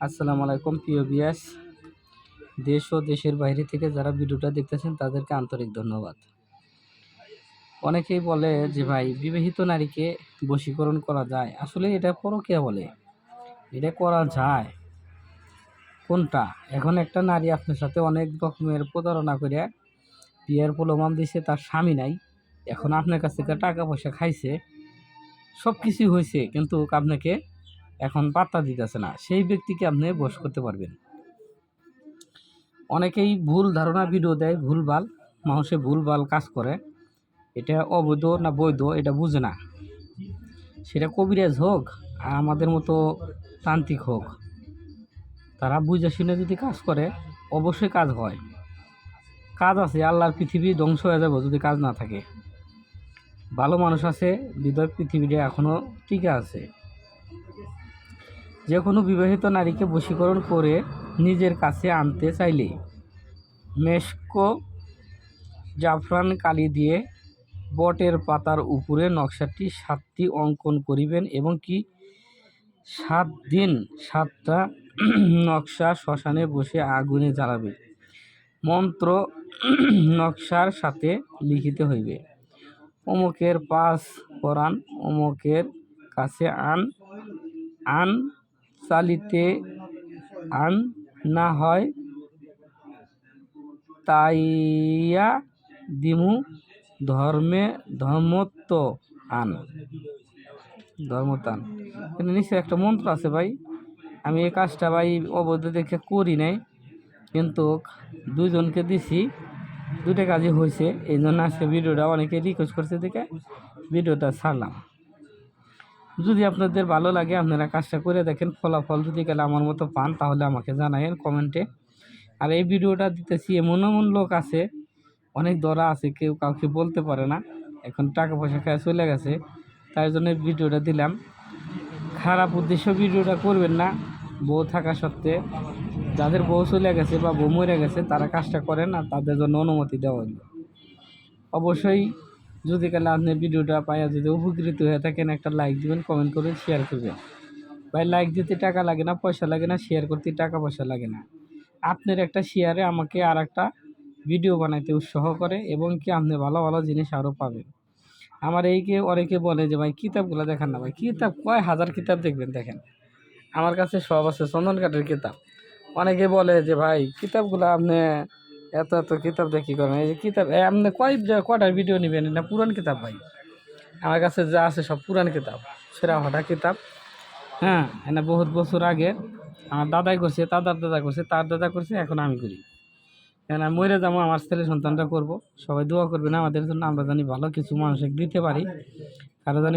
আসসালামু আলাইকুম প্রিয় ভিউয়ার্স, দেশ ও দেশের বাইরে থেকে যারা ভিডিওটা দেখতেছেন তাদেরকে আন্তরিক ধন্যবাদ। অনেকেই বলে যে ভাই বিবাহিত নারীকে বশীকরণ করা যায়, আসলে এটা পরকীয়া বলে। এটা করা যায় কোনটা? এখন একটা নারী আপনার সাথে অনেক রকমের প্রতারণা করে বিয়ের প্রলোভন দিছে, তার স্বামী নাই, এখন আপনার কাছ থেকে টাকা পয়সা খাইছে, সব কিছুই হয়েছে, কিন্তু আপনাকে এখন পাত্তা দিতেছে না, সেই ব্যক্তিকে আপনি বশ করতে পারবেন। অনেকেই ভুল ধারণা ভিডিও দেয়, ভুলভাল মানুষে ভুলভাল কাজ করে, এটা অবৈধ না বৈধ এটা বুঝে না। সেটা কবিরাজ হোক আর আমাদের মতো তান্ত্রিক হোক, তারা বুঝে শুনে যদি কাজ করে অবশ্যই কাজ হয়। কাজ আছে, আল্লাহর পৃথিবী ধ্বংস হয়ে যাবে যদি কাজ না থাকে। ভালো মানুষ আছে বিধায় পৃথিবীটা এখনও টিকে আছে। যে কোনো বিবাহিত নারীকে বশীকরণ করে নিজের কাছে আনতে চাইলে মেশকো জাফরান কালি দিয়ে বটের পাতার উপরে নকশাটি 7টি অঙ্কন করিবেন এবং কি 7 দিন 7টা নকশা শ্মশানে বসে আগুনে জ্বালাবে। মন্ত্র নকশার সাথে লিখিতে হইবে, অমুকের পাশ পরাণ অমুকের কাছে আন আন চালিতে আন, না হয় তাইয়া দিমু ধর্মত্ব আন। ধর্মতান কিন্তু নিশ্চয় একটা মন্ত্র আছে ভাই। আমি এই কাজটা ভাই অবৈধ দেখে করি নাই, কিন্তু দুজনকে দিছি, দুটো কাজই হয়েছে। এই জন্য আজকে ভিডিওটা অনেকে রিকোয়েস্ট করছে দেখে ভিডিওটা ছাড়লাম। যদি আপনাদের ভালো লাগে আপনারা কাজটা করে দেখেন, ফলাফল যদি গেলে আমার মতো পান তাহলে আমাকে জানাবেন কমেন্টে। আর এই ভিডিওটা দিতেছি এমন এমন লোক আছে, অনেক দরা আছে, কেউ কাউকে বলতে পারে না, এখন টাকা পয়সা খেয়ে চলে গেছে, তাই জন্য ভিডিওটা দিলাম। খারাপ উদ্দেশ্য ভিডিওটা করবেন না। বউ থাকা সত্ত্বে যাদের বউ চলে গেছে বা বউ মরে গেছে তারা কাজটা করেন, আর তাদের জন্য অনুমতি দেওয়া হলো। অবশ্যই যদি কালে আপনি ভিডিওটা পাইয়া যদি উপকৃত হয়ে থাকেন একটা লাইক দিবেন, কমেন্ট করে শেয়ার করবেন। ভাই লাইক দিতে টাকা লাগে না, পয়সা লাগে না, শেয়ার করতে টাকা পয়সা লাগে না। আপনার একটা শেয়ারে আমাকে আর একটা ভিডিও বানাইতে উৎসাহ করে এবং কি আপনি ভালো ভালো জিনিস আরও পাবেন। আমার এইকে অনেকে বলে যে ভাই কিতাবগুলো দেখেন না। ভাই কিতাব কয় হাজার কিতাব দেখবেন, দেখেন আমার কাছে সব আছে, চন্দন কাঠের কিতাব। অনেকে বলে যে ভাই কিতাবগুলো আপনি এত এত কিতাব দেখি করেন, এই যে কিতাব আপনি কয়টার ভিডিও নেবেন, না পুরান কিতাব ভাই। আমার কাছে যা আছে সব পুরান কিতাব, সেরা হটা কিতাব। হ্যাঁ, এনে বহুত বছর আগে আমার দাদাই করছে, তার দাদা করছে, তার দাদা করছে, এখন আমি করি। কেন আমি মরে যাবো, আমার ছেলে সন্তানটা করবো। সবাই দোয়া করবেন আমাদের জন্য, আমরা জানি ভালো কিছু মানুষকে দিতে পারি, কারো জানি